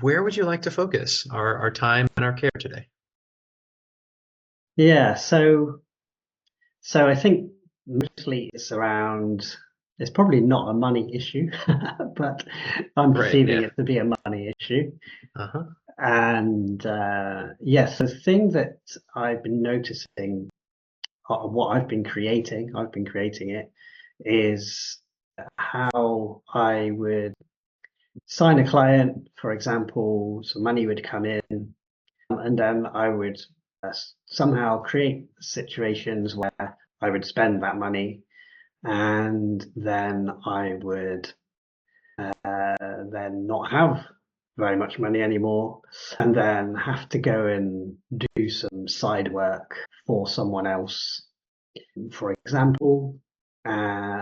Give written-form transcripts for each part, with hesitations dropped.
where would you like to focus our time and our care today? Yeah, so I think mostly it's probably not a money issue, but I'm Right. perceiving Yeah. it to be a money issue. Uh-huh. And yes, the thing that I've been noticing, what I've been creating it, is how I would sign a client, for example, some money would come in, and then I would somehow create situations where I would spend that money, and then I would then not have very much money anymore, and then have to go and do some side work for someone else, for example,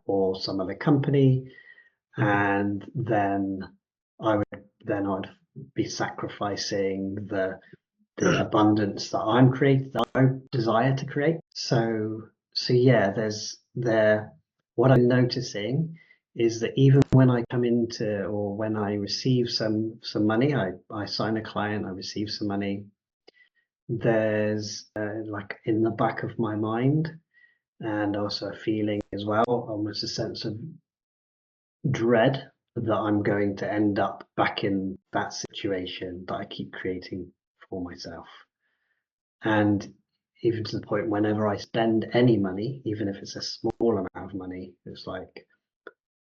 or some other company, Mhm. and I'd be sacrificing the abundance that that I desire to create. So yeah, what I'm noticing is that even when I come into or when I receive some money, I sign a client, I receive some money, there's like in the back of my mind and also a feeling as well, almost a sense of dread that I'm going to end up back in that situation that I keep creating for myself. And even to the point whenever I spend any money, even if it's a small amount of money, it's like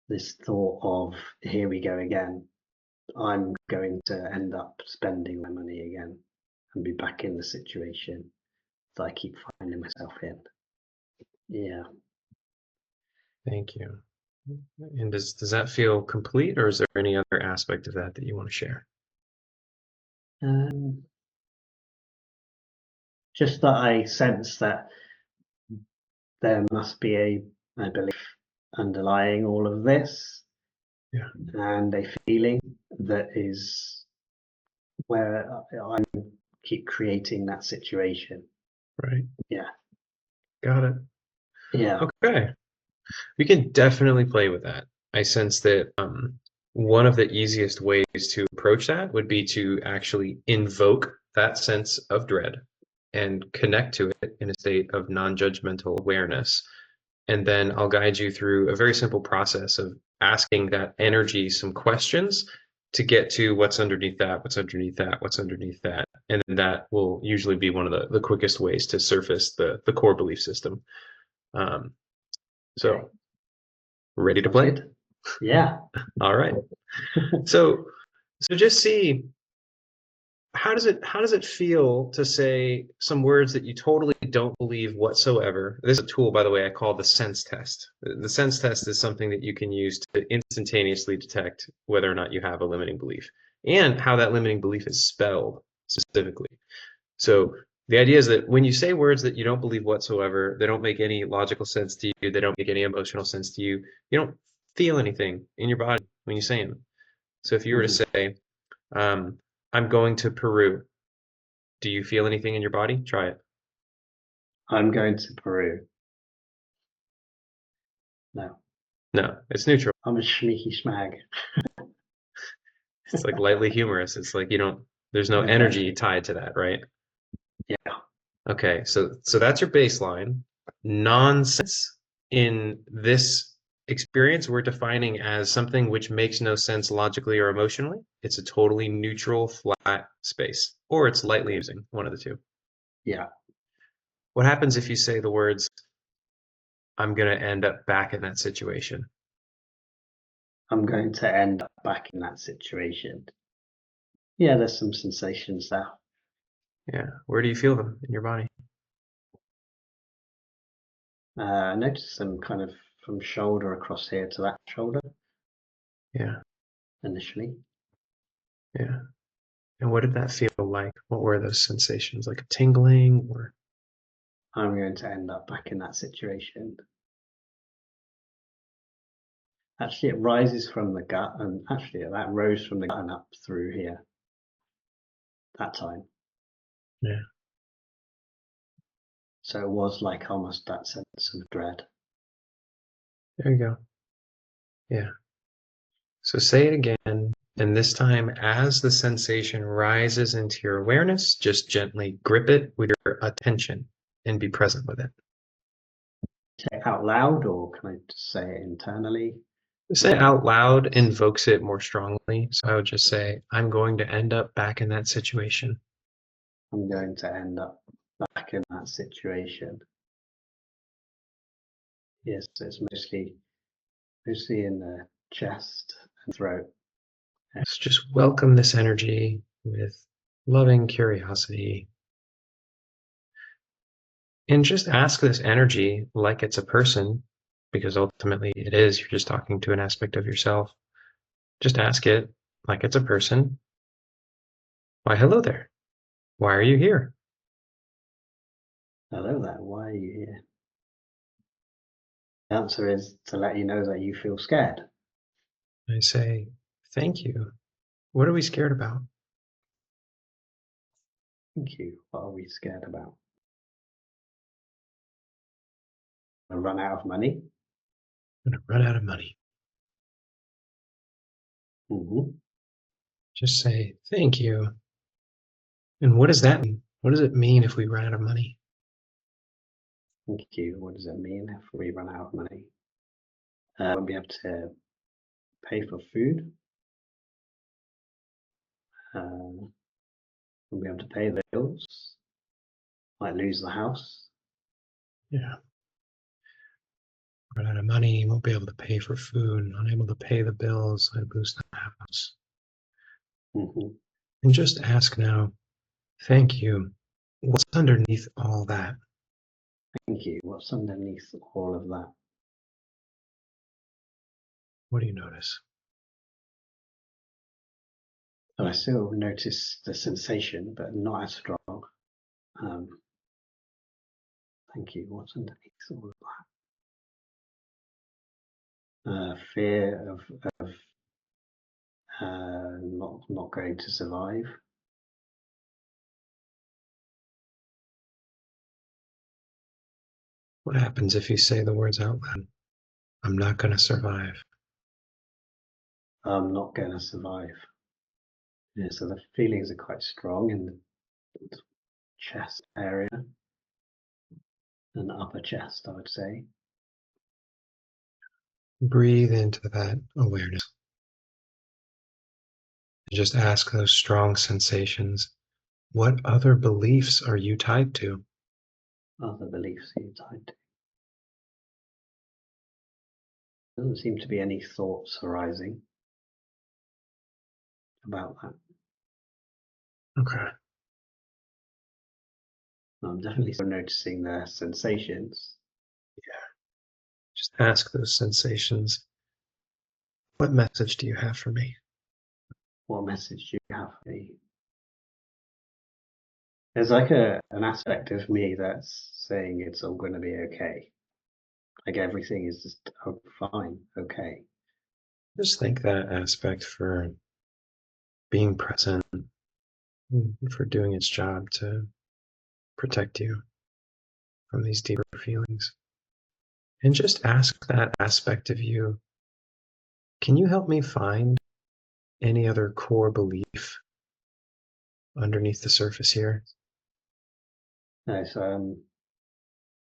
this thought of, here we go again. I'm going to end up spending my money again and be back in the situation that I keep finding myself in. Yeah. Thank you. And does that feel complete, or is there any other aspect of that that you want to share? Um, just that I sense that there must be a belief underlying all of this Yeah. and a feeling that is where I keep creating that situation. Right. Yeah. Got it. Yeah. Okay. We can definitely play with that. I sense that one of the easiest ways to approach that would be to actually invoke that sense of dread and connect to it in a state of non-judgmental awareness. And then I'll guide you through a very simple process of asking that energy some questions to get to what's underneath that, what's underneath that, what's underneath that. And then that will usually be one of the quickest ways to surface the core belief system. Um, Okay. so ready to Sounds play? good. Yeah. All right. So just see, how does it feel to say some words that you totally don't believe whatsoever? This is a tool, by the way, I call the sense test. The sense test is something that you can use to instantaneously detect whether or not you have a limiting belief and how that limiting belief is spelled specifically. So the idea is that when you say words that you don't believe whatsoever, they don't make any logical sense to you, they don't make any emotional sense to you, you don't feel anything in your body when you say them. So if you were to Mhm. say, um, I'm going to Peru, do you feel anything in your body? Try it. I'm going to Peru. No, No, it's neutral. I'm a schmeeky schmag. It's like lightly humorous. It's like you don't, there's no Okay. energy tied to that, right? Yeah. Okay, so that's your baseline. Nonsense in this experience we're defining as something which makes no sense logically or emotionally. It's a totally neutral, flat space, or it's lightly using, one of the two. Yeah. What happens if you say the words, I'm going to end up back in that situation? I'm going to end up back in that situation. Yeah, there's some sensations there. Yeah, where do you feel them in your body? I noticed them kind of from shoulder across here to that shoulder Yeah, initially. yeah. And what did that feel like? What were those sensations? Like a tingling or I'm going to end up back in that situation. Actually, it rises from the gut, and actually, that rose from the gut and up through here that time. yeah, So it was like almost that sense of dread. there you go. Yeah. So say it again And this time, as the sensation rises into your awareness, just gently grip it with your attention and be present with it. Say it out loud, or can I just say it internally? Say it out loud invokes it more strongly. So I would just say, I'm going to end up back in that situation. I'm going to end up back in that situation. Yes, it's mostly in the chest and throat. So just welcome this energy with loving curiosity. And just ask this energy like it's a person, because ultimately it is. You're just talking to an aspect of yourself. Just ask it like it's a person. Why, hello there. Why are you here? Hello there, why are you here? The answer is to let you know that you feel scared. I say, thank you. What are we scared about? Thank you. What are we scared about? I run out of money. I'm going to run out of money. Mm-hmm. Just say, thank you. And what does that mean? What does it mean if we run out of money? Thank you. What does it mean if we run out of money? Won't be able to pay for food. Won't be able to pay the bills. Might lose the house. Yeah. Run out of money, won't be able to pay for food, unable to pay the bills, I lose the house. Mm-hmm. And just ask now, thank you. What's underneath all that? Thank you. What's underneath all of that? What do you notice? But I still notice the sensation, but not as strong. Thank you. What's underneath all of that? Fear of not going to survive. What happens if you say the words out loud? I'm not going to survive. I'm not going to survive. Yeah, so the feelings are quite strong in the chest area and the upper chest, I would say. Breathe into that awareness. And just ask those strong sensations. What other beliefs are you tied to? Other beliefs you tied to. Doesn't seem to be any thoughts arising about that. Okay. I'm definitely still noticing the sensations. Just ask those sensations. What message do you have for me? What message do you have for me? There's like an aspect of me that's saying it's all going to be okay. Like everything is just fine, okay. Just thank that aspect for being present, for doing its job to protect you from these deeper feelings. And just ask that aspect of you, can you help me find any other core belief underneath the surface here? No, so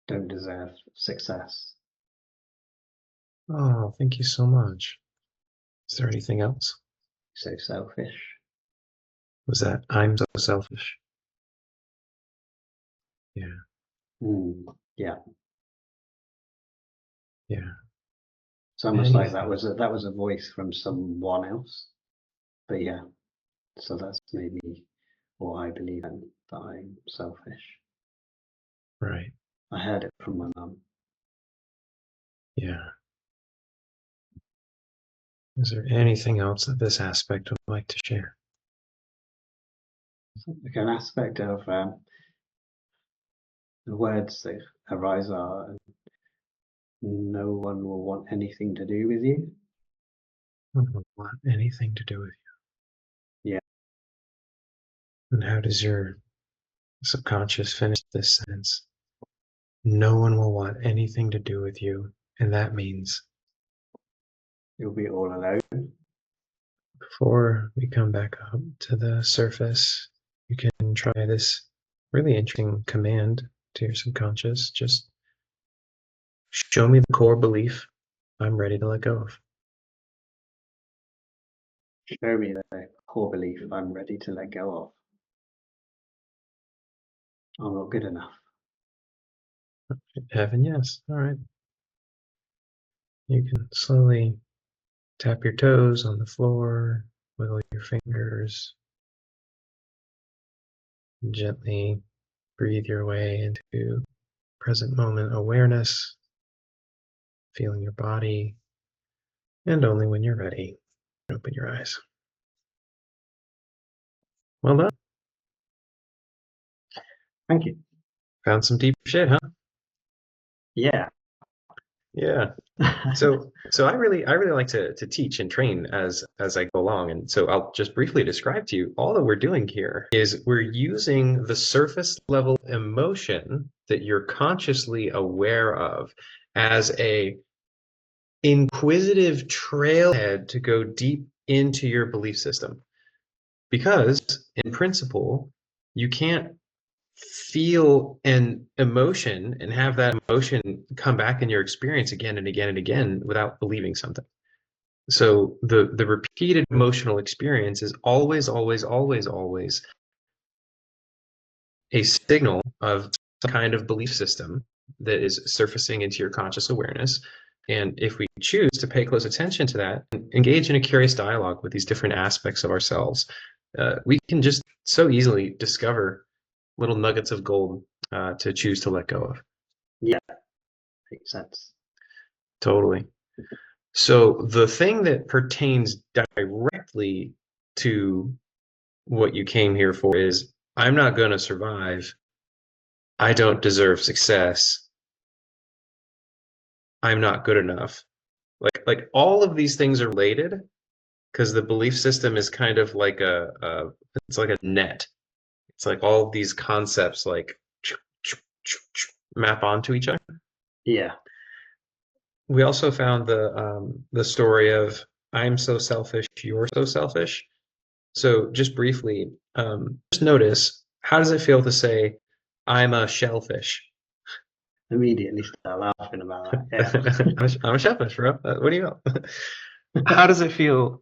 don't deserve success. Oh, thank you so much. Is there anything else? So selfish. Was that I'm so selfish? Yeah, Yeah. yeah. It's almost like that Anything. was a voice from someone else. But yeah, so that's maybe what I believe in, that I'm selfish. Right. I heard it from my mum. Yeah. Is there anything else that this aspect would like to share? Like an aspect of the words that arise are no one will want anything to do with you. I don't want anything to do with Yeah. you. And how does your subconscious finish this sentence? No one will want anything to do with you. And that means You'll be all alone. Before we come back up to the surface, you can try this really interesting command to your subconscious. Just show me the core belief I'm ready to let go of. Show me the core belief I'm ready to let go of. I'm not good enough. Heaven, yes. All right. You can slowly tap your toes on the floor, wiggle your fingers, gently breathe your way into present moment awareness, feeling your body, and only when you're ready, open your eyes. Well done. Thank you. Found some deep shit, huh? Yeah. Yeah. So I really like to teach and train as I go along. And so I'll just briefly describe to you all that we're doing here is we're using the surface level emotion that you're consciously aware of as a inquisitive trailhead to go deep into your belief system. Because in principle, you can't feel an emotion and have that emotion come back in your experience again and again and again without believing something. So the repeated emotional experience is always, always, always, always a signal of some kind of belief system that is surfacing into your conscious awareness. And if we choose to pay close attention to that and engage in a curious dialogue with these different aspects of ourselves, we can just so easily discover little nuggets of gold to choose to let go of. Yeah. Makes sense. Totally. So the thing that pertains directly to what you came here for is I'm not going to survive. I don't deserve success. I'm not good enough. Like all of these things are related because the belief system is kind of like a it's like a net. It's like all of these concepts like map onto each other. Yeah. We also found the story of I'm so selfish, you're so selfish. So just briefly, just notice how does it feel to say I'm a shellfish? Immediately start laughing about that. I'm a shellfish, bro. What do you know? How does it feel?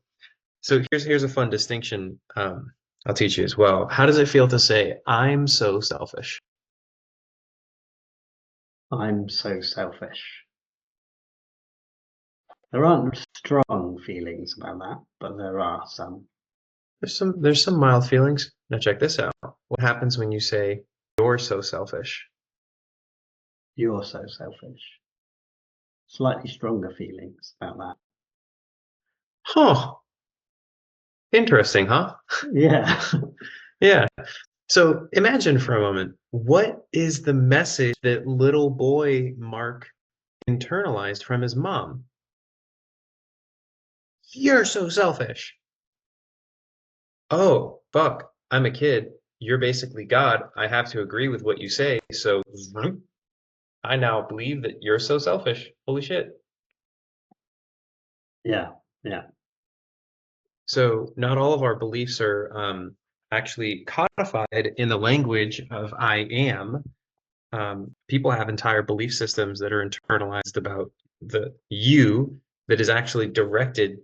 So here's a fun distinction. I'll teach you as well. How does it feel to say I'm so selfish? I'm so selfish. There aren't strong feelings about that, but there are some. There's some mild feelings. Now check this out. What happens when you say you're so selfish? You're so selfish. Slightly stronger feelings about that. Huh. Interesting, huh? Yeah. Yeah. So imagine for a moment, what is the message that little boy Mark internalized from his mom? You're so selfish. Oh, fuck, I'm a kid. You're basically God. I have to agree with what you say. So I now believe that you're so selfish. Holy shit. Yeah. Yeah. So not all of our beliefs are actually codified in the language of I am. People have entire belief systems that are internalized about the you that is actually directed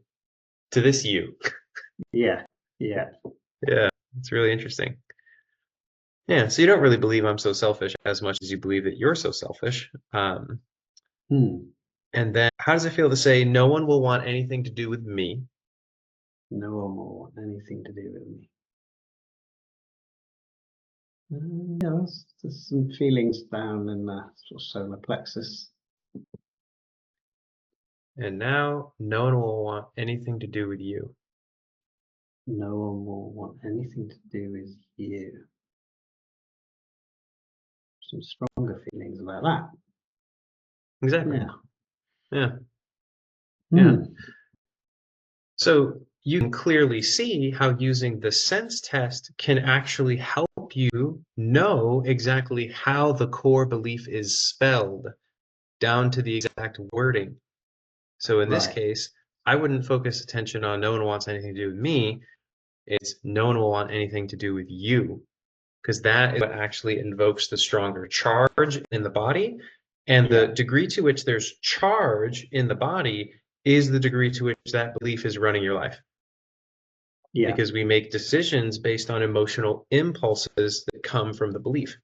to this you. Yeah. Yeah. Yeah, it's really interesting. Yeah, so you don't really believe I'm so selfish as much as you believe that you're so selfish. Hmm. And then how does it feel to say no one will want anything to do with me? No one will want anything to do with me. Yeah, there's some feelings down in the sort of solar plexus. And now no one will want anything to do with you. No one will want anything to do with you. Some stronger feelings about that. Exactly. Yeah. Yeah. Yeah. Hmm. So you can clearly see how using the sense test can actually help you know exactly how the core belief is spelled down to the exact wording. So in this Right. case, I wouldn't focus attention on no one wants anything to do with me. It's no one will want anything to do with you, because that is what actually invokes the stronger charge in the body. And the degree to which there's charge in the body is the degree to which that belief is running your life. Yeah. Because we make decisions based on emotional impulses that come from the belief.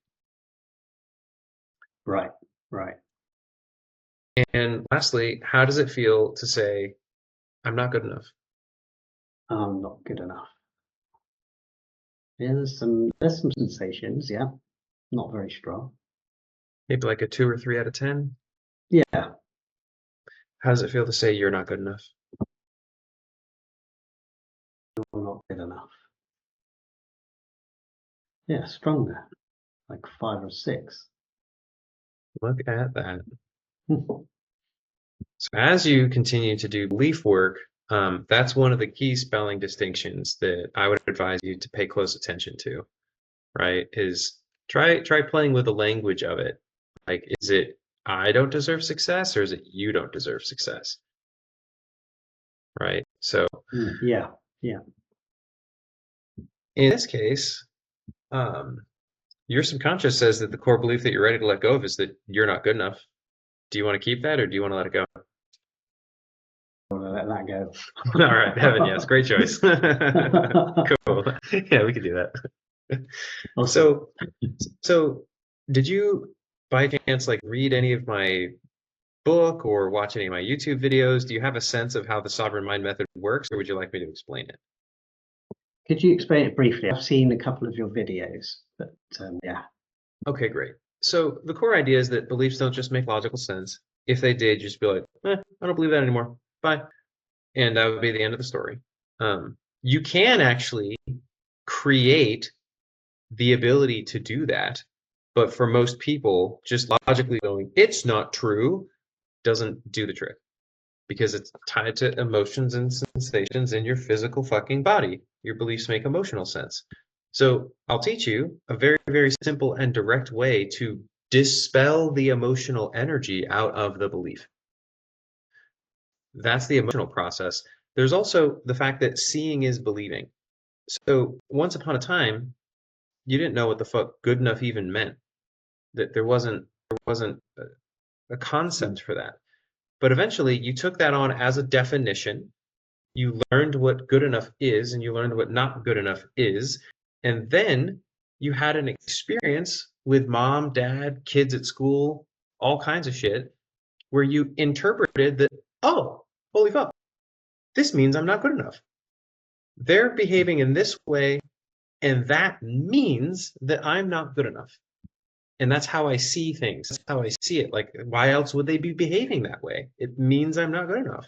Right. Right. And lastly, how does it feel to say, I'm not good enough? I'm not good enough. Yeah, there's some sensations, yeah. Not very strong. Maybe like a 2 or 3 out of 10? Yeah. How does it feel to say you're not good enough? I'm not good enough. Yeah, stronger. Like 5 or 6. Look at that. So as you continue to do belief work, that's one of the key spelling distinctions that I would advise you to pay close attention to, right? Is try playing with the language of it. Like, is it I don't deserve success, or is it you don't deserve success? Right? So Yeah. Yeah. in this case, your subconscious says that the core belief that you're ready to let go of is that you're not good enough. Do you want to keep that, or do you want to let it go? I want to let that go. All right, Heaven, yes, great choice. Cool. Yeah, we could do that. Awesome. So did you by chance like read any of my book or watch any of my YouTube videos? Do you have a sense of how the sovereign mind method works, or would you like me to explain it? Could you explain it briefly? I've seen a couple of your videos, but yeah. Okay, great. So the core idea is that beliefs don't just make logical sense. If they did, just be like, I don't believe that anymore. Bye. And that would be the end of the story. You can actually create the ability to do that, but for most people, just logically going, it's not true, doesn't do the trick, because it's tied to emotions and sensations in your physical fucking body. Your beliefs make emotional sense. So I'll teach you a very, very simple and direct way to dispel the emotional energy out of the belief. That's the emotional process. There's also the fact that seeing is believing. So once upon a time, you didn't know what the fuck good enough even meant. That there wasn't a concept for that. But eventually you took that on as a definition. You learned what good enough is, and you learned what not good enough is. And then you had an experience with mom, dad, kids at school, all kinds of shit, where you interpreted that, oh, holy fuck, this means I'm not good enough. They're behaving in this way, and that means that I'm not good enough. And that's how I see things. That's how I see it. Like, why else would they be behaving that way? It means I'm not good enough.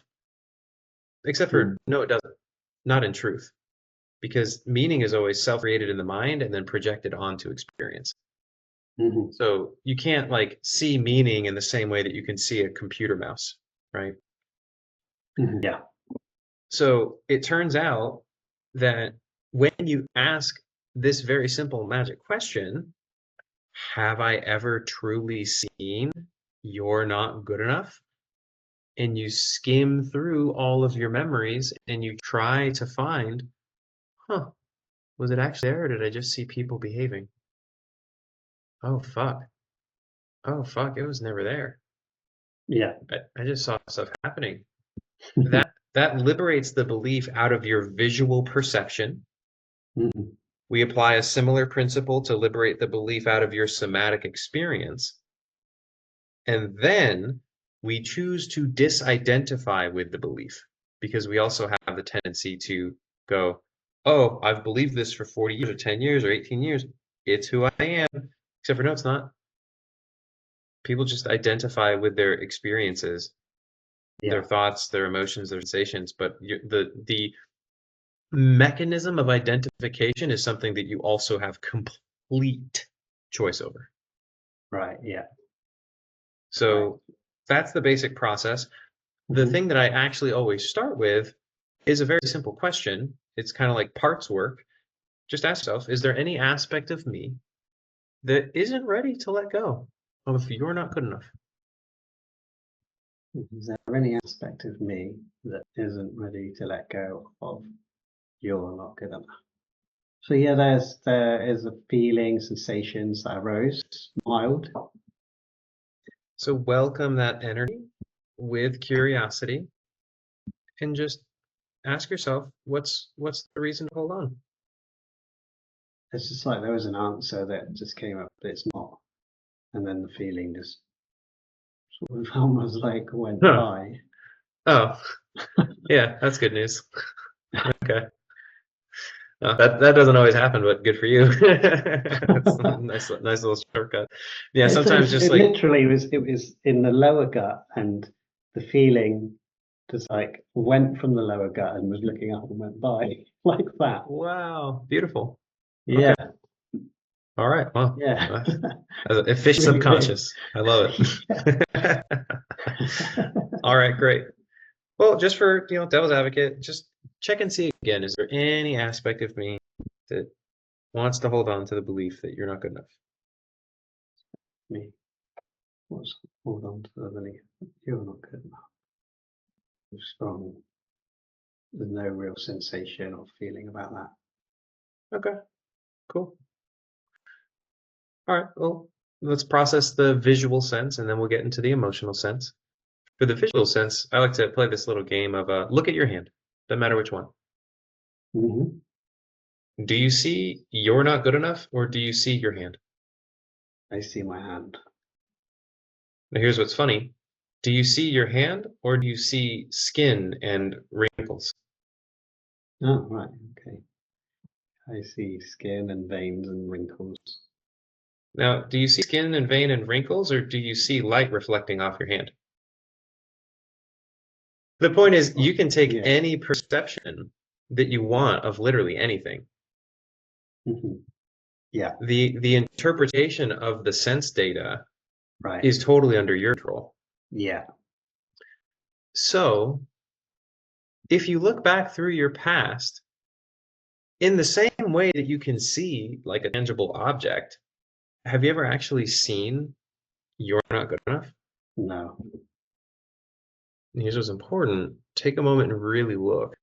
Except for, no, it doesn't. Not in truth. Because meaning is always self-created in the mind and then projected onto experience. Mm-hmm. So you can't like see meaning in the same way that you can see a computer mouse, right? Mm-hmm. Yeah. So it turns out that when you ask this very simple magic question, have I ever truly seen you're not good enough? And you skim through all of your memories and you try to find, was it actually there, or did I just see people behaving? Oh fuck. Oh fuck, it was never there. Yeah. I just saw stuff happening. That liberates the belief out of your visual perception. Mm-hmm. We apply a similar principle to liberate the belief out of your somatic experience. And then we choose to disidentify with the belief, because we also have the tendency to go, oh, I've believed this for 40 years or 10 years or 18 years. It's who I am. Except for, no, it's not. People just identify with their experiences, their thoughts, their emotions, their sensations. But the mechanism of identification is something that you also have complete choice over. Right. Yeah. So that's the basic process. The thing that I actually always start with is a very simple question. It's kind of like parts work. Just ask yourself, is there any aspect of me that isn't ready to let go of if you're not good enough? Is there any aspect of me that isn't ready to let go of you're not good enough? So yeah, there is a feeling, sensations that arose, mild. So welcome that energy with curiosity and just ask yourself, what's the reason to hold on? It's just like there was an answer that just came up, but it's not. And then the feeling just sort of almost like went Huh. by. Oh, yeah, that's good news. Okay. That doesn't always happen, but good for you. That's a nice little shortcut. Yeah, sometimes just It like, literally it was in the lower gut, and the feeling just like went from the lower gut and was looking up and went by like that. wow, beautiful. Yeah, Okay. All right. Well, yeah. it fished Really weird. subconscious. I love Yeah. it. All right, great. Well, just for, devil's advocate, just check and see again. Is there any aspect of me that wants to hold on to the belief that you're not good enough? Me. What's hold on to the belief that you're not good enough. It's strong. There's no real sensation or feeling about that. Okay, cool. All right, well, let's process the visual sense and then we'll get into the emotional sense. For the visual sense, I like to play this little game of look at your hand. Doesn't matter which one. Mm-hmm. Do you see you're not good enough or do you see your hand? I see my hand. Now, here's what's funny. Do you see your hand or do you see skin and wrinkles? Oh, right. Okay. I see skin and veins and wrinkles. Now, do you see skin and vein and wrinkles or do you see light reflecting off your hand? The point is, you can take Yeah. any perception that you want of literally anything. Mm-hmm. Yeah. The interpretation of the sense data Right. is totally under your control. Yeah. So, if you look back through your past, in the same way that you can see like a tangible object, have you ever actually seen you're not good enough? No. And here's what's important. Take a moment and really look.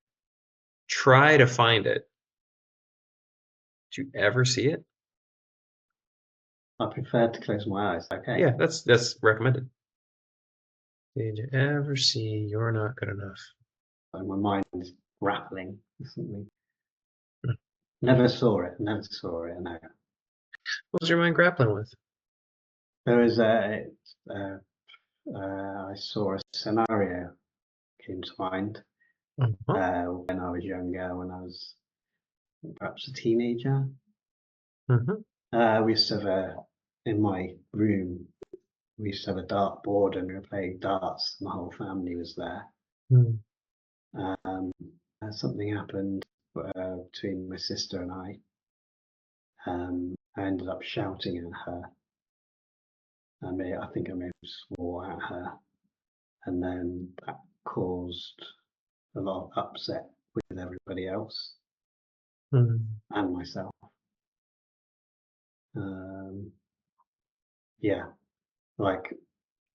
Try to find it. Did you ever see it? I prefer to close my eyes. Okay. Yeah, that's recommended. Did you ever see you're not good enough? So my mind is grappling with something. Hmm. Never saw it. Never saw it. No. What was your mind grappling with? There was I saw a scenario came to mind Uh-huh. when I was younger, when I was perhaps a teenager. Mhm. We used to have in my room, we used to have a dart board and we were playing darts. And the whole family was there. Mm. Um, Something happened between my sister and I. I ended up shouting at her. I think I may have swore at her, and then that caused a lot of upset with everybody else Mm. and myself. Um, yeah, like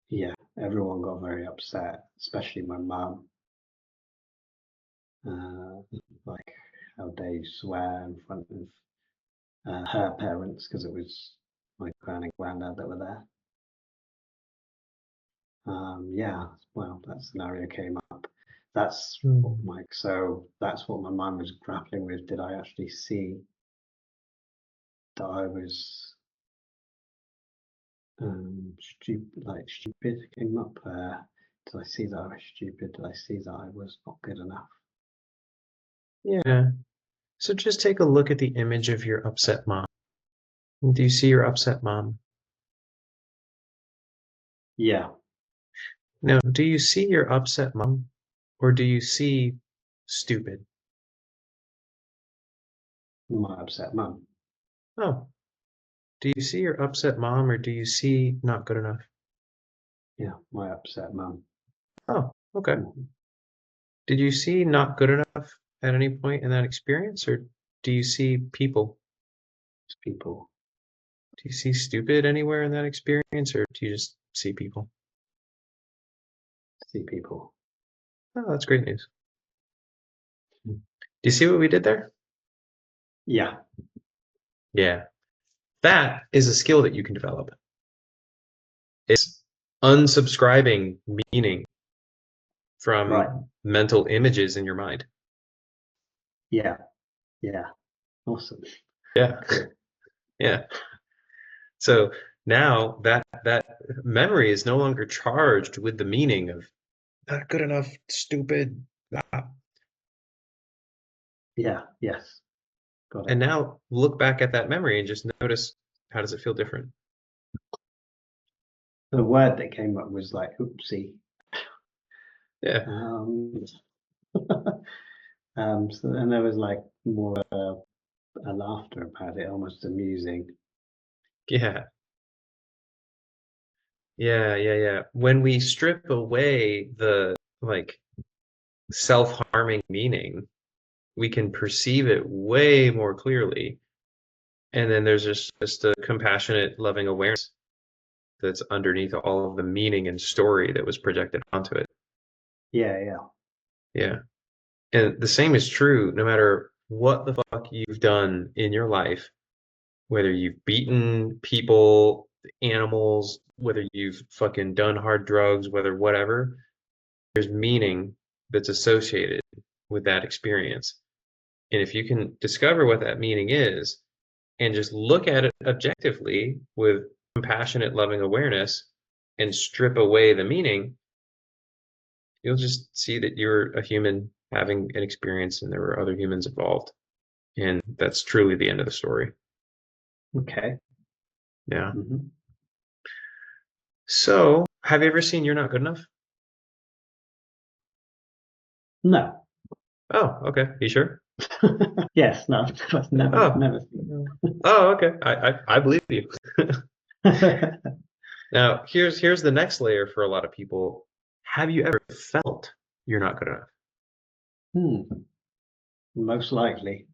yeah, everyone got very upset, especially my mum. Like how they swear in front of her parents because it was my gran and granddad that were there. Yeah, well, that scenario came up. Mm. So that's what my mind was grappling with. Did I actually see that I was stupid? Like stupid came up. Did I see that I was stupid? Did I see that I was not good enough? Yeah. So just take a look at the image of your upset mom. Do you see your upset mom? Yeah, Now, do you see your upset mom or do you see stupid? my upset mum. Oh, do you see your upset mom or do you see not good enough? Yeah, my upset mum. Oh, okay. Mhm. Did you see not good enough at any point in that experience or do you see people? It's people. Do you see stupid anywhere in that experience or do you just see people? see people. Oh, that's great news. Do you see what we did there? Yeah, Yeah. That is a skill that you can develop. It's unsubscribing meaning right. from mental images in your mind. Yeah, yeah. Awesome. Yeah. Cool. Yeah. So now that memory is no longer charged with the meaning of not good enough, stupid. Ah. Yeah, yes. Got And it. now look back at that memory and just notice, how does it feel different? The word that came up was like oopsie. Yeah. Um, so then there was like more a laughter about it, almost amusing. Yeah. Yeah. When we strip away the like self-harming meaning, we can perceive it way more clearly. And then there's just a compassionate, loving awareness that's underneath all of the meaning and story that was projected onto it. Yeah, yeah. Yeah. And the same is true no matter what the fuck you've done in your life, whether you've beaten people, animals, whether you've fucking done hard drugs, whether whatever, there's meaning that's associated with that experience. And if you can discover what that meaning is and just look at it objectively with compassionate, loving awareness and strip away the meaning, you'll just see that you're a human having an experience and there were other humans involved. And that's truly the end of the story. Okay. Yeah. Hmm. So, have you ever seen You're Not Good Enough? No. Oh, okay. You sure? Yes, no, I've Oh, never seen oh, okay. I believe you. it. Now, here's the next layer for a lot of people. Have you ever felt you're not good enough? Hmm, most likely.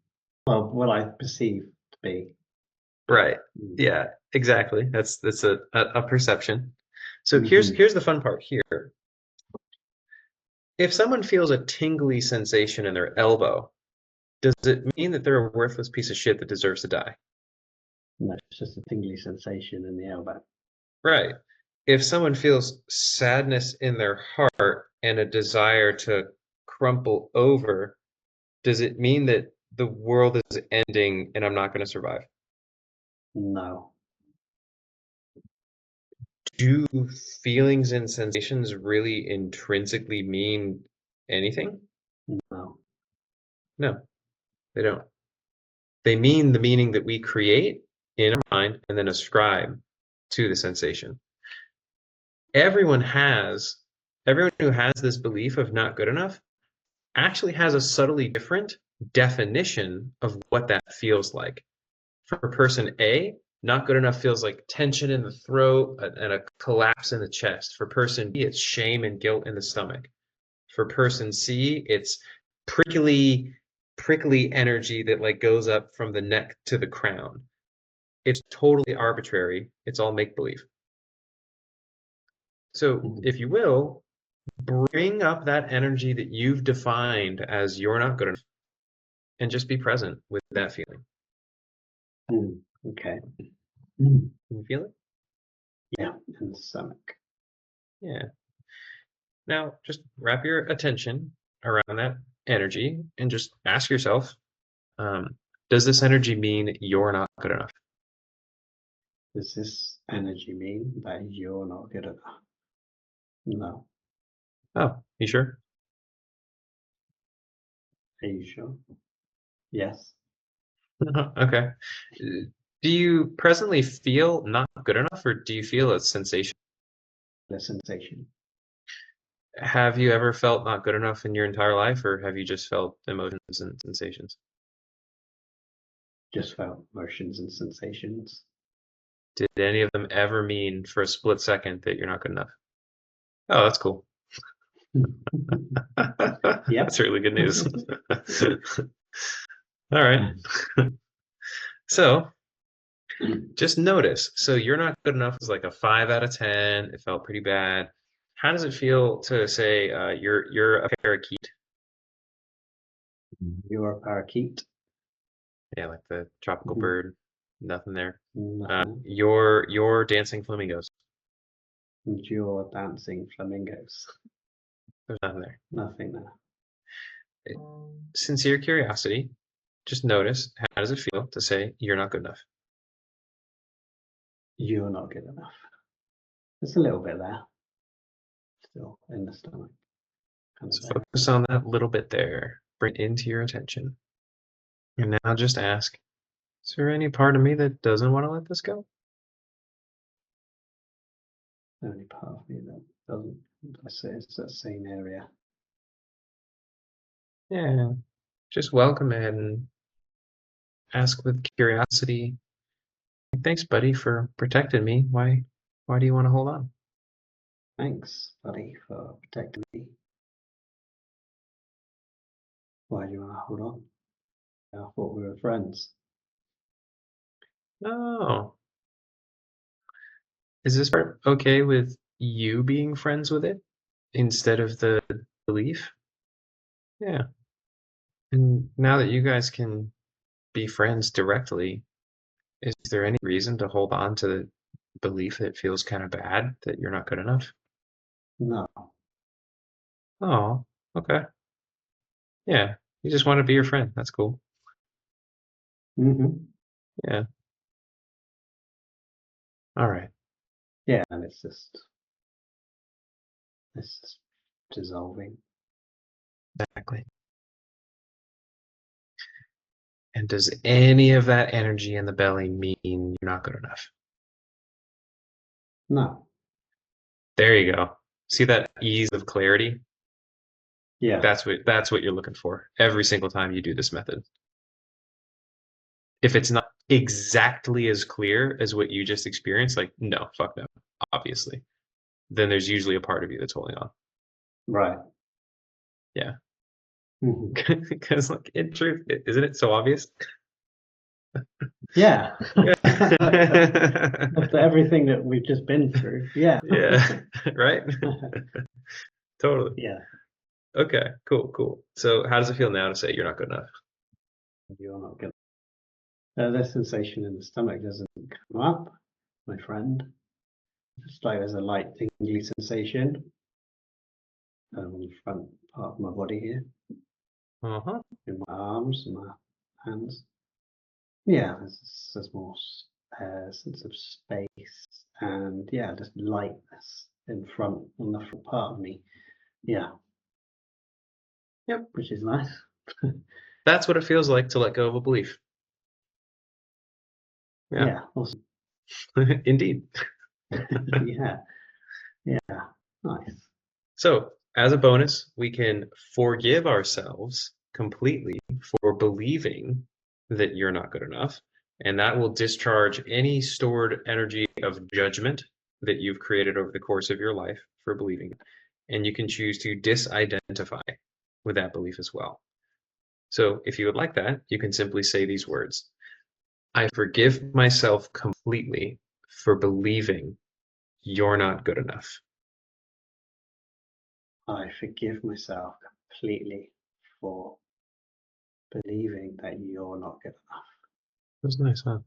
Well, what I perceive to be. Right. Mm. Yeah, exactly. That's a perception. So Hmm. here's the fun part here. If someone feels a tingly sensation in their elbow, does it mean that they're a worthless piece of shit that deserves to die? No, it's just a tingly sensation in the elbow. Right. If someone feels sadness in their heart and a desire to crumple over, does it mean that the world is ending and I'm not going to survive? No, Do feelings and sensations really intrinsically mean anything? no. No, they don't. They mean the meaning that we create in our mind and then ascribe to the sensation. Everyone has, everyone who has this belief of not good enough actually has a subtly different definition of what that feels like. For person A, not good enough feels like tension in the throat and a collapse in the chest. For person B, it's shame and guilt in the stomach. For person C, it's prickly, prickly energy that like goes up from the neck to the crown. It's totally arbitrary. It's all make believe. So, Mm, if you will, bring up that energy that you've defined as you're not good enough and just be present with that feeling. okay. Mm. Can you feel it? Yeah, in the stomach. Yeah. Now, just wrap your attention around that energy and just ask yourself, does this energy mean you're not good enough? Does this energy mean that you're not good enough? No. Oh, you sure? Are you sure? Yes. Okay. Do you presently feel not good enough, or do you feel a sensation? The sensation. Have you ever felt not good enough in your entire life, or have you just felt emotions and sensations? Just felt motions and sensations. Did any of them ever mean for a split second that you're not good enough? Oh, that's cool. Yep. That's really good news. All right. So just notice. So you're not good enough is like a 5 out of 10. It felt pretty bad. How does it feel to say you're a parakeet? You're a parakeet. Yeah, like the tropical Mhm. bird. Nothing there. Nothing. You're dancing flamingos. And you're dancing flamingos. There's nothing there. Nothing there. Sincere curiosity. Just notice, how does it feel to say you're not good enough? You're not good enough. There's a little bit there, still in the stomach, kind of So there. focus on that little bit there. Bring it into your attention. And now just ask, is there any part of me that doesn't want to let this go? The only part of me that doesn't. I say it's that same area. Yeah. Just welcome it and ask with curiosity. Thanks, buddy, for protecting me. Why do you want to hold on? Thanks, buddy, for protecting me. Why do you want to hold on? I thought we were friends. Oh, is this part okay with you being friends with it instead of the belief? Yeah. And now that you guys can be friends directly, is there any reason to hold on to the belief that feels kind of bad that you're not good enough? No. Oh, okay. Yeah. You just want to be your friend. That's cool. Mm-hmm. Yeah. All right. Yeah, and it's just dissolving. Exactly. And does any of that energy in the belly mean you're not good enough? No. There you go. See that ease of clarity? Yeah. That's what you're looking for every single time you do this method. If it's not exactly as clear as what you just experienced, like no, fuck no, obviously, then there's usually a part of you that's holding on. Right. Yeah. Mm-hmm. Because like in truth, isn't it so obvious? Yeah. Yeah. After everything that we've just been through. Yeah. Yeah. Right? Totally. Yeah. Okay, cool. So how does it feel now to say you're not good enough? You're not good. The sensation in the stomach doesn't come up, my friend. It's like there's a light tingly sensation on the front part of my body here, Uh-huh. in my arms and my hands. Yeah, there's more sense of space and yeah, just lightness in front on the front part of me. Yeah, Yep. which is nice. That's what it feels like to let go of a belief. Yeah. Yeah, awesome. Indeed. Yeah, yeah, nice. So, as a bonus, we can forgive ourselves completely for believing that you're not good enough. And that will discharge any stored energy of judgment that you've created over the course of your life for believing. And you can choose to disidentify with that belief as well. So, if you would like that, you can simply say these words: I forgive myself completely for believing you're not good enough. I forgive myself completely for believing that you're not good enough. That was nice, huh?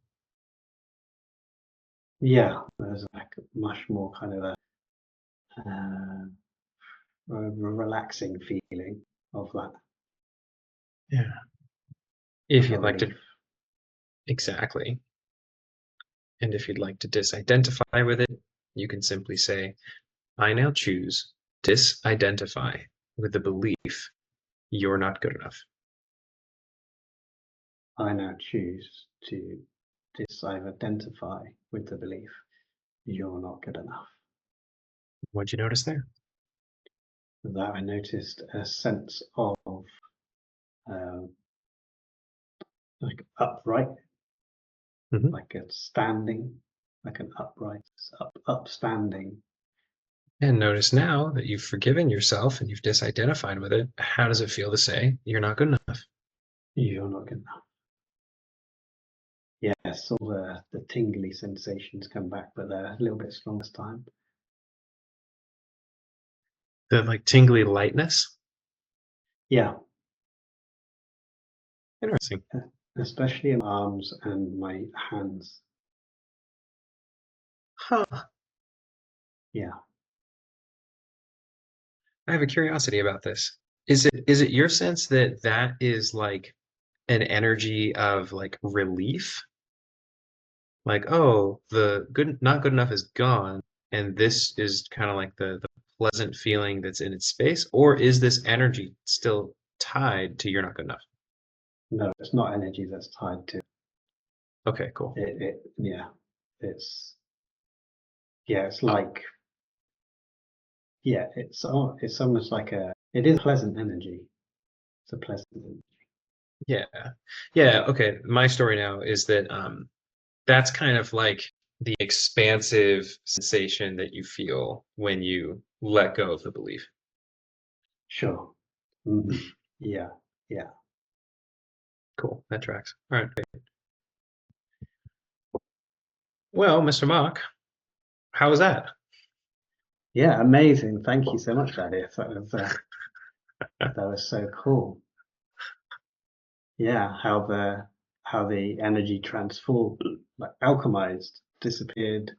Yeah, there's like much more kind of a relaxing feeling of that, Yeah. If of a you'd like to, relief. exactly. And if you'd like to disidentify with it, you can simply say, I now choose disidentify with the belief you're not good enough. I now choose to disidentify with the belief you're not good enough. What'd you notice there? That I noticed a sense of um, like upright, Mhm. like a standing, like an upright, upstanding. And notice now that you've forgiven yourself and you've disidentified with it, how does it feel to say you're not good enough? You're not good enough. Yes, all the tingly sensations come back, but they're a little bit strong this time. The like tingly lightness. Yeah, Interesting. especially in my arms and my hands. Huh. Yeah. I have a curiosity about this. Is it your sense that that is like an energy of like relief? Like, oh, the good not good enough is gone, and this is kind of like the pleasant feeling that's in its space, or is this energy still tied to you're not good enough? No, it's not energy that's tied to Okay, cool. yeah, it's yeah, it's Uh, like yeah, it's almost like it is pleasant energy. It's a pleasant energy. yeah. Yeah, okay. My story now is that that's kind of like the expansive sensation that you feel when you let go of the belief. Sure. Hmm. Yeah, yeah, Cool. That tracks. All right. Great. Well, Mr. Mock, how was that? yeah. Amazing. Thank you so much, Gladius. That was so cool. Yeah, how the energy transformed, like alchemized, disappeared.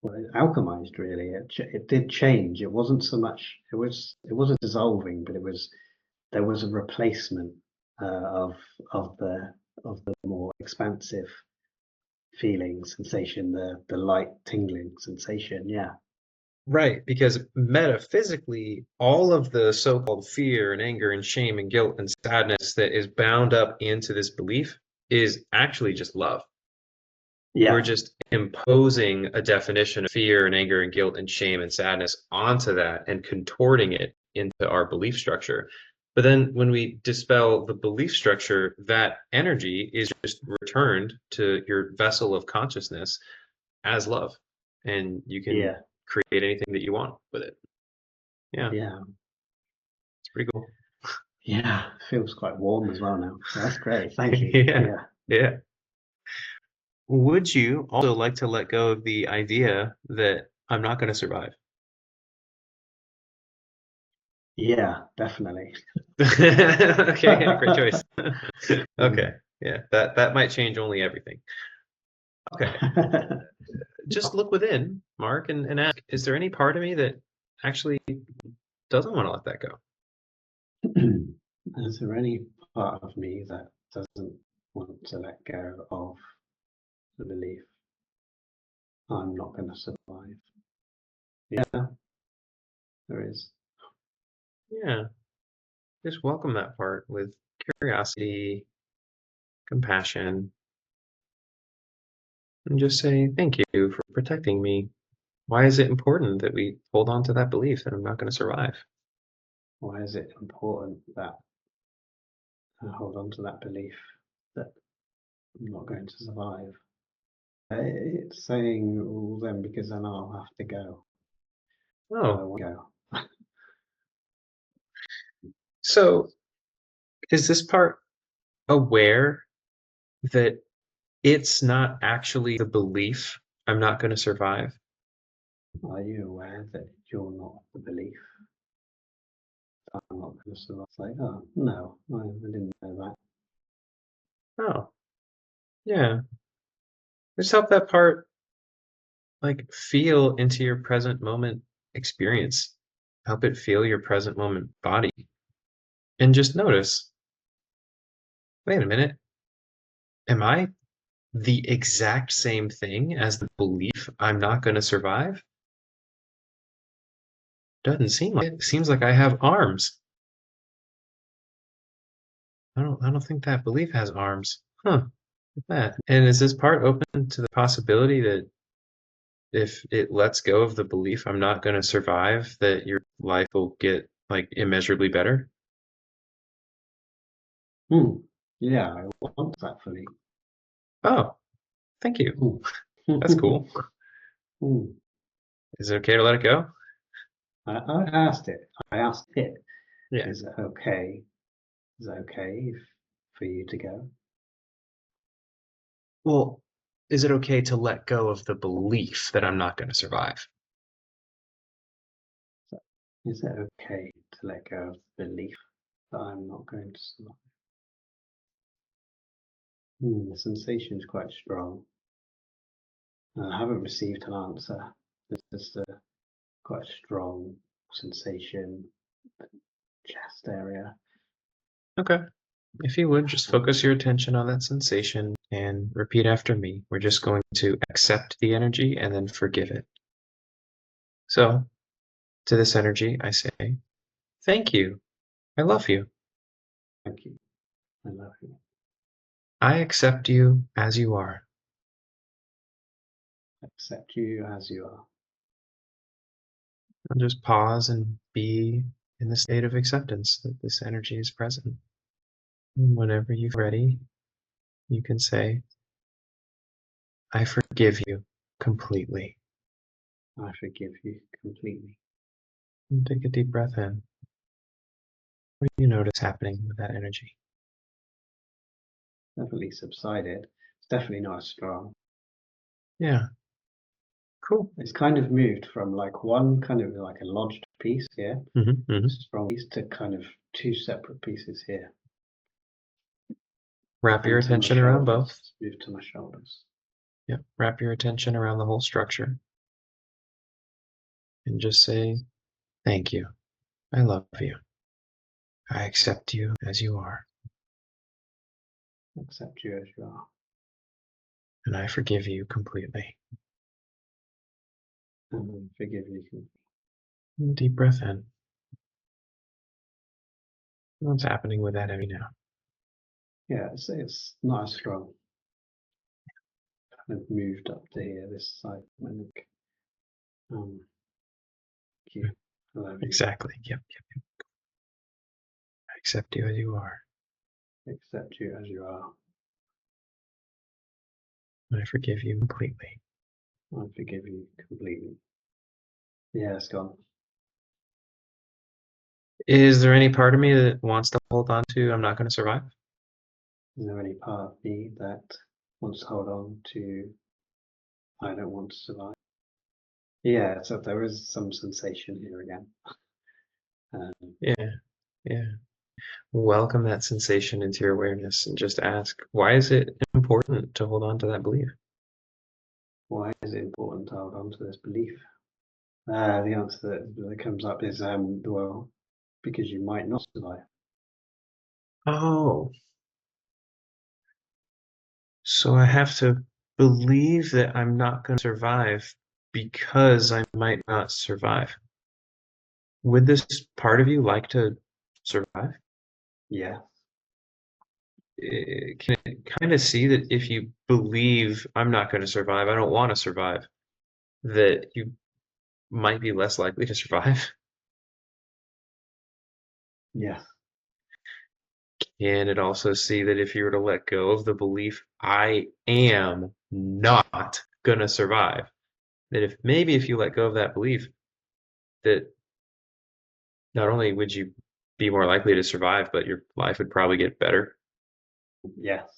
Well, it alchemized really. It did change. It wasn't so much. It wasn't dissolving, but there was a replacement of of the of the more expansive feeling sensation, the light tingling sensation. Yeah, Right, because metaphysically, all of the so-called fear and anger and shame and guilt and sadness that is bound up into this belief is actually just love. We're yeah, just imposing a definition of fear and anger and guilt and shame and sadness onto that and contorting it into our belief structure. But then when we dispel the belief structure, that energy is just returned to your vessel of consciousness as love. And you can yeah, create anything that you want with it. Yeah, yeah, it's pretty cool. yeah. Feels quite warm as well now. So that's great. Thank you. Yeah, Yeah, yeah. Would you also like to let go of the idea that I'm not going to survive? yeah, definitely. Okay, yeah, great choice. Okay, Mm. yeah, that might change only everything. Okay, just look within, Mark, and ask, is there any part of me that actually doesn't want to let that go? Is there any part of me that doesn't want to let go of the belief I'm not going to survive? Yeah, there is. Yeah, just welcome that part with curiosity, compassion, and just say thank you for protecting me. Why is it important that we hold on to that belief that I'm not going to survive? Why is it important that I hold on to that belief that I'm not going to survive? It's saying all them because then I'll have to go. I Oh, won't go. so is this part aware that it's not actually the belief I'm not going to survive? Are you aware that you're not the belief? I'm not going to survive. It's like, oh, no, I didn't know that. Oh, yeah. Just help that part like feel into your present moment experience. Help it feel your present moment body. And just notice, wait a minute, am I the exact same thing as the belief I'm not going to survive? Doesn't seem like it. Seems like I have arms. I don't think that belief has arms. Huh. Look at that. And is this part open to the possibility that if it lets go of the belief I'm not going to survive, that your life will get like immeasurably better? Hmm. Yeah, I want that fully. Oh, thank you. Hmm. That's cool. Hmm. Is it okay to let it go? I asked it. I asked it, Yeah. is it okay? Is it okay for you to go? Well, is it okay to let go of the belief that I'm not going to survive? Is it okay to let go of the belief that I'm not going to survive? The sensation is quite strong. I haven't received an answer. It's just a quite strong sensation, chest area. Okay. If you would, just focus your attention on that sensation and repeat after me. We're just going to accept the energy and then forgive it. So, to this energy, I say, thank you. I love you. Thank you. I love you. I accept you as you are. Accept you as you are. And just pause and be in the state of acceptance that this energy is present. And whenever you're ready, you can say, I forgive you completely. I forgive you completely. And take a deep breath in. What do you notice happening with that energy? Definitely subsided. It's definitely not as strong. Yeah, cool. It's kind of moved from like one kind of like a lodged piece here, strong piece, to kind of two separate pieces here. Wrap your And to my attention around both. shoulders. Move to my shoulders. Yep. Wrap your attention around the whole structure and just say, thank you. I love you. I accept you as you are. Accept you as you are. And I forgive you completely. And forgive you completely. Deep breath in. What's happening with that energy now? Yeah, it's not as strong. Kind of moved up to here, this side of my neck. Thank you. I love you. Exactly. Yep. I accept you as you are. Accept you as you are. And I forgive you completely. I forgive you completely. Yeah, it's gone. Is there any part of me that wants to hold on to I'm not going to survive? Is there any part of me that wants to hold on to I don't want to survive? Yeah, so there is some sensation here again. Yeah. Welcome that sensation into your awareness and just ask, why is it important to hold on to that belief? Why is it important to hold on to this belief? The answer that comes up is, well, because you might not survive. Oh, so I have to believe that I'm not going to survive because I might not survive. Would this part of you like to survive? Yeah, Can it kind of see that if you believe I'm not going to survive, I don't want to survive, that you might be less likely to survive? yeah, Can it also see that if you were to let go of the belief, I am not going to survive, that if you let go of that belief, that not only would you be more likely to survive, but your life would probably get better. yes.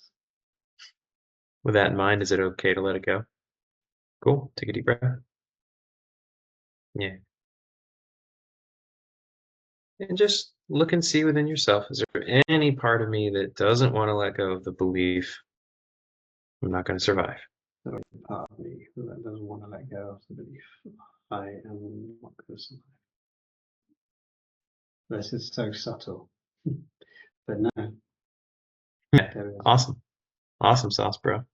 With that in mind, is it okay to let it go? Cool. Take a deep breath. Yeah. And just look and see within yourself, is there any part of me that doesn't want to let go of the belief I'm not going to survive? There is a part of me that doesn't want to let go of the belief I am not going to survive. This is so subtle, but no, Yeah. there is. Awesome. Awesome sauce, bro.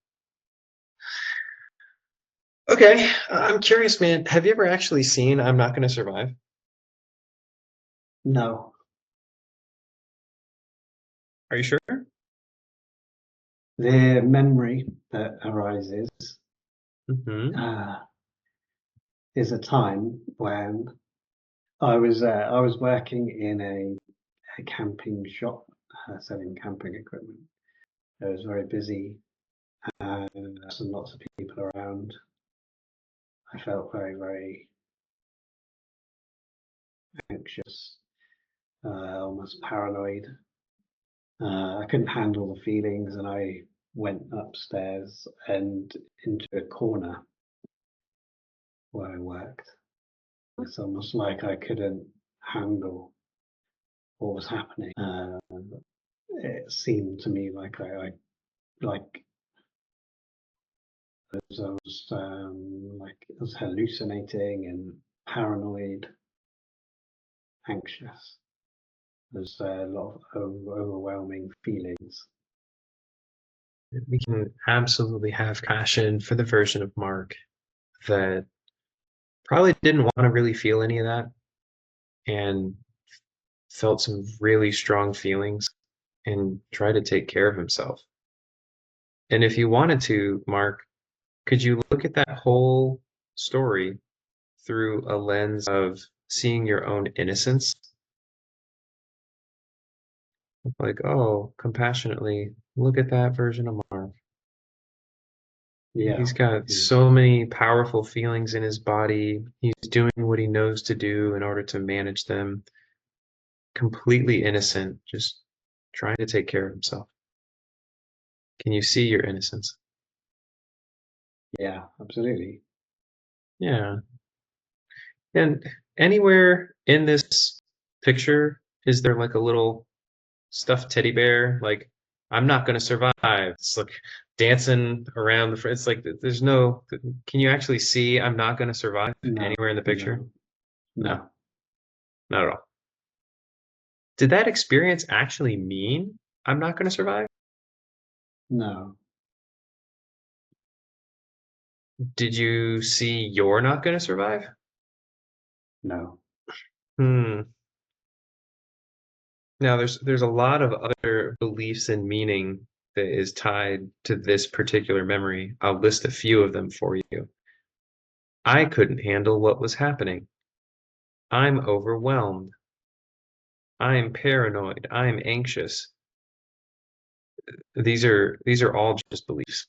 Okay, I'm curious, man. Have you ever actually seen I'm Not Gonna Survive? No, Are you sure? the memory that arises Mm-hmm. uh, is a time when I was working in a camping shop selling camping equipment. It was very busy and lots of people around. I felt very, very anxious, almost paranoid. I couldn't handle the feelings, and I went upstairs and into a corner where I worked. It's almost like I couldn't handle what was happening. It seemed to me like I I was hallucinating and paranoid, anxious. There's a lot of overwhelming feelings. We can absolutely have passion for the version of Mark that probably didn't want to really feel any of that and felt some really strong feelings and tried to take care of himself. And if you wanted to, Mark, could you look at that whole story through a lens of seeing your own innocence? Like, oh, compassionately, look at that version of Mark. Yeah, He's got yeah, so many powerful feelings in his body. He's doing what he knows to do in order to manage them. Completely innocent, just trying to take care of himself. Can you see your innocence? yeah, absolutely. Yeah. And anywhere in this picture, is there like a little stuffed teddy bear? Like, I'm not going to survive. It's like dancing around the front. It's like there's no, can you actually see I'm not going to survive No, anywhere in the picture? no, No, no, not at all. Did that experience actually mean I'm not going to survive? no, Did you see you're not going to survive? no. Hmm. Now there's a lot of other beliefs and meaning that is tied to this particular memory. I'll list a few of them for you. I couldn't handle what was happening. I'm overwhelmed. I'm paranoid. I'm anxious. These are all just beliefs.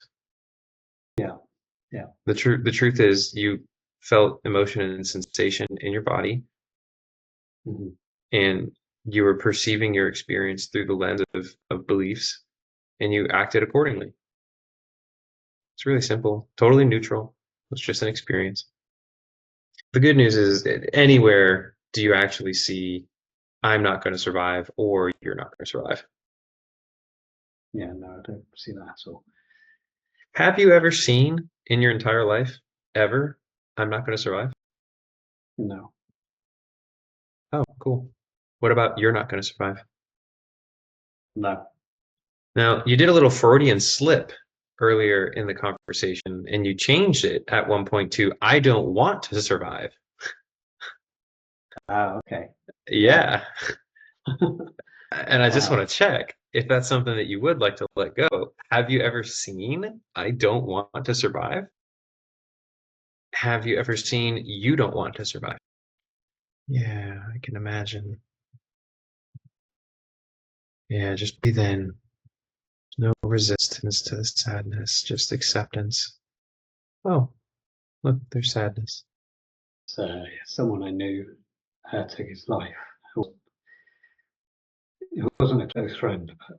Yeah, yeah, The truth is you felt emotion and sensation in your body mhm, and you were perceiving your experience through the lens of beliefs and you acted accordingly. It's really simple, totally neutral. It's just an experience. The good news is that anywhere do you actually see I'm not going to survive or you're not going to survive. yeah. No, I don't see that at all. Have you ever seen in your entire life, ever, I'm not going to survive? No, Oh, cool. What about you're not going to survive? no. Now, you did a little Freudian slip earlier in the conversation and you changed it at one point to I don't want to survive. Ah, okay. Right. Yeah. And I just Wow. want to check if that's something that you would like to let go. Have you ever seen I don't want to survive? Have you ever seen you don't want to survive? Yeah, I can imagine. Yeah, just breathe in. No resistance to the sadness, just acceptance. Oh, look, there's sadness. So someone I knew took his life. It wasn't a close friend, but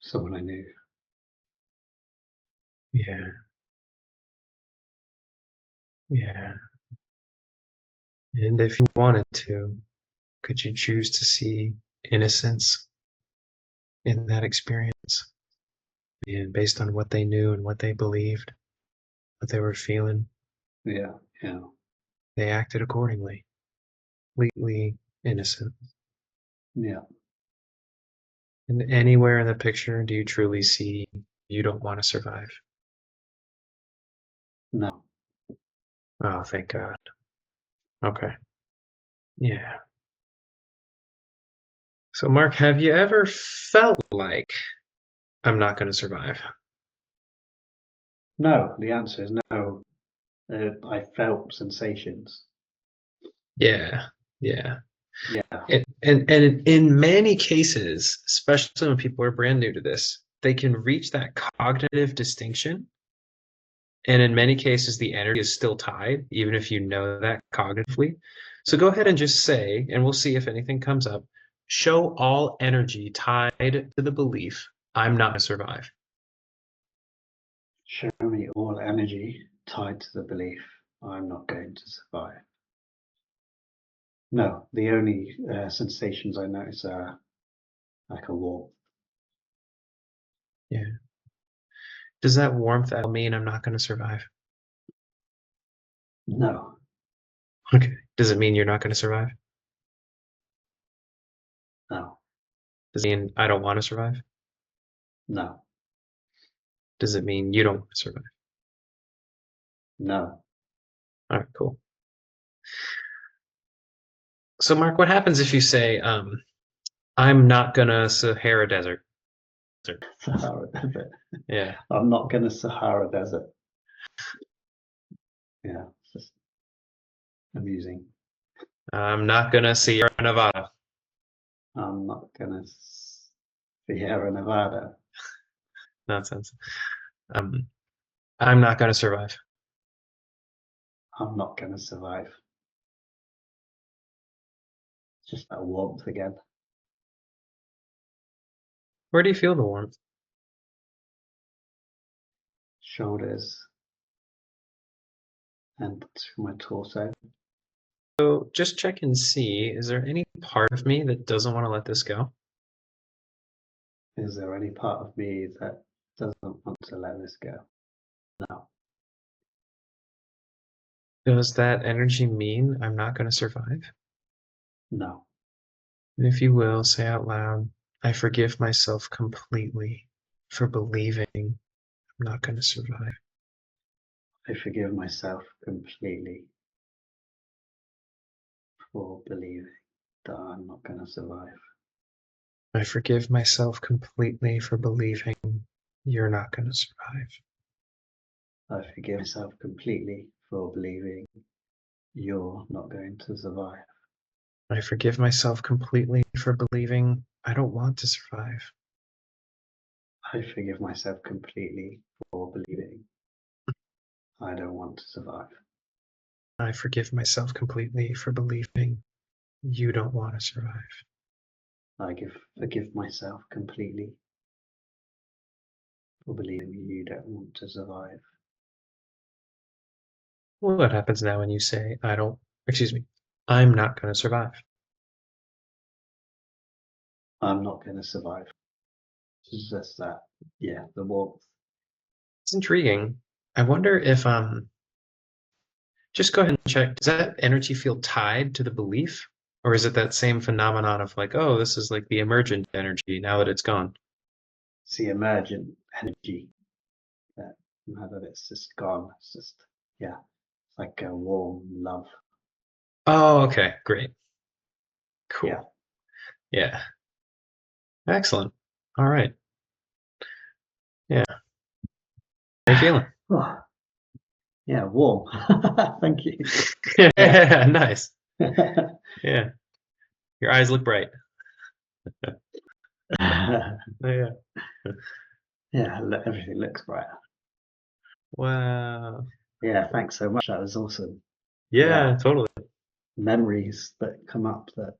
someone I knew. Yeah, yeah. And if you wanted to, could you choose to see innocence in that experience? And based on what they knew and what they believed, what they were feeling, Yeah, yeah, they acted accordingly. Completely innocent. yeah. And anywhere in the picture do you truly see you don't want to survive? No, Oh, thank God. Okay. Yeah. So, Mark, have you ever felt like I'm not going to survive? no. The answer is no. I felt sensations. Yeah. Yeah. Yeah, And in many cases, especially when people are brand new to this, they can reach that cognitive distinction. And in many cases, the energy is still tied, even if you know that cognitively. So go ahead and just say, and we'll see if anything comes up, show all energy tied to the belief I'm not going to survive. show me all energy tied to the belief I'm not going to survive. No, the only sensations I notice are like a warmth. Yeah. Does that warmth mean I'm not going to survive? No, Okay. Does it mean you're not going to survive? no, Does it mean I don't want to survive? no, Does it mean you don't want to survive? no. All right, cool. So, Mark, what happens if you say, I'm not going to Sahara Desert? Sahara Desert. Yeah. I'm not going to Sahara Desert. Yeah, it's just amusing. I'm not going to Sierra Nevada. I'm not going to Sierra Nevada. Nonsense. I'm not going to survive. I'm not going to survive. It's just that warmth again. Where do you feel the warmth? Shoulders and through my torso. So just check and see, is there any part of me that doesn't want to let this go? Is there any part of me that doesn't want to let this go? No. Does that energy mean I'm not going to survive? No. And if you will, say out loud, I forgive myself completely for believing I'm not going to survive. I forgive myself completely for believing that I'm not going to survive. I forgive myself completely for believing you're not going to survive. I forgive myself completely for believing you're not going to survive. I forgive myself completely for believing I don't want to survive. I forgive myself completely for believing I don't want to survive. I forgive myself completely for believing you don't want to survive. I forgive myself completely for believing you don't want to survive. What happens now when you say, I'm not going to survive? I'm not going to survive. It's just that, yeah, the warmth. It's intriguing. I wonder if, just go ahead and check, does that energy feel tied to the belief? Or is it that same phenomenon of like, oh, this is like the emergent energy now that it's gone? It's the emergent energy that now that it's just gone, it's just, yeah, it's like a warm love. Oh, okay, great. Yeah. Cool. Yeah. Excellent. All right. Yeah. How you feeling? Oh, yeah, warm. Thank you. Yeah, nice. Yeah. Your eyes look bright. Yeah. Yeah, everything looks brighter. Wow. Yeah, thanks so much. That was awesome. Yeah, Yeah, totally. memories that come up that,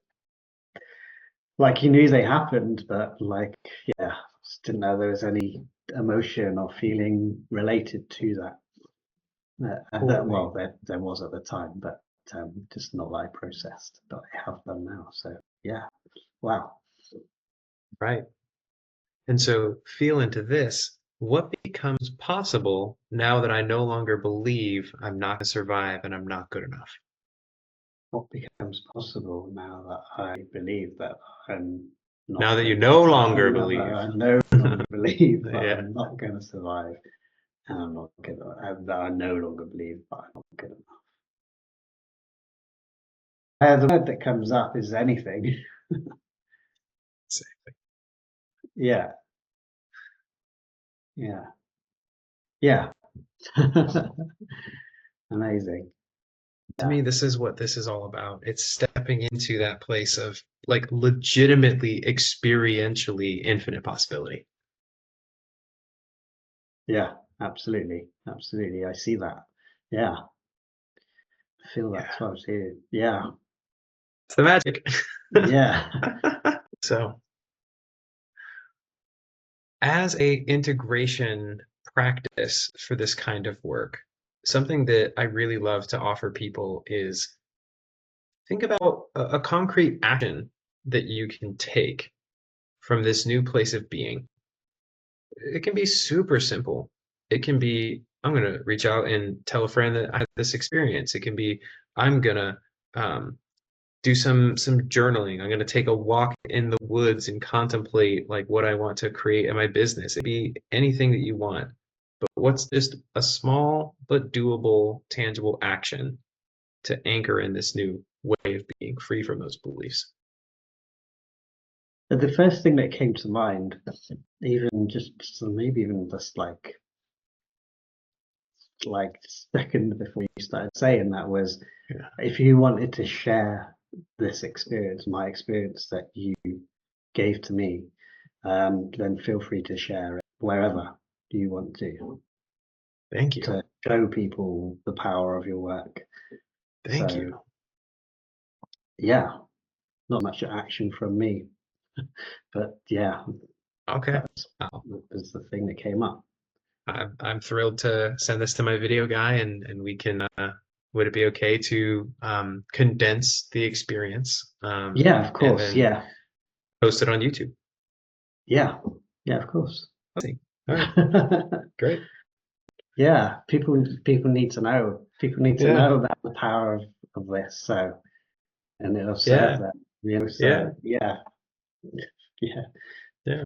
like, you knew they happened, but like, yeah, just didn't know there was any emotion or feeling related to that. Well, Totally. there was at the time, but just not that I processed, but I have done now. So yeah, wow. Right. And so feel into this. What becomes possible now that I no longer believe I'm not going to survive and I'm not good enough? What becomes possible now that I believe that I'm Now not that you going to no survive, longer now that believe. I no longer believe that Yeah. I'm not going to survive, and I'm not going to, that I no longer believe that I'm not good enough. The word that comes up is anything. Yeah, yeah, yeah. Amazing. To Yeah, me, this is what this is all about. It's stepping into that place of like legitimately experientially infinite possibility. yeah, absolutely, absolutely. I see that. Yeah, I feel Yeah. that as well too. Yeah, It's the magic. yeah, So, as a integration practice for this kind of work, something that I really love to offer people is think about a concrete action that you can take from this new place of being. It can be super simple. It can be, I'm going to reach out and tell a friend that I had this experience. It can be, I'm going to um, do some journaling. I'm going to take a walk in the woods and contemplate like what I want to create in my business. It'd be anything that you want. But what's just a small but doable, tangible action to anchor in this new way of being free from those beliefs? But the first thing that came to mind, even just so maybe even just like second before you started saying that, was Yeah. if you wanted to share this experience, my experience that you gave to me, then feel free to share it wherever you want Thank you. to show people the power of your work. Thank So you. yeah, not much action from me, but yeah, Okay. that's Wow. was the thing that came up. I'm thrilled to send this to my video guy, and we can. Would it be okay to condense the experience Yeah, of and course. then Yeah, post it on YouTube? yeah, yeah, of course. Okay. All right. Great. Yeah, people need to know. People need to Yeah. know about the power of this. So, and it'll serve Yeah. them. You know, Yeah. so yeah, yeah.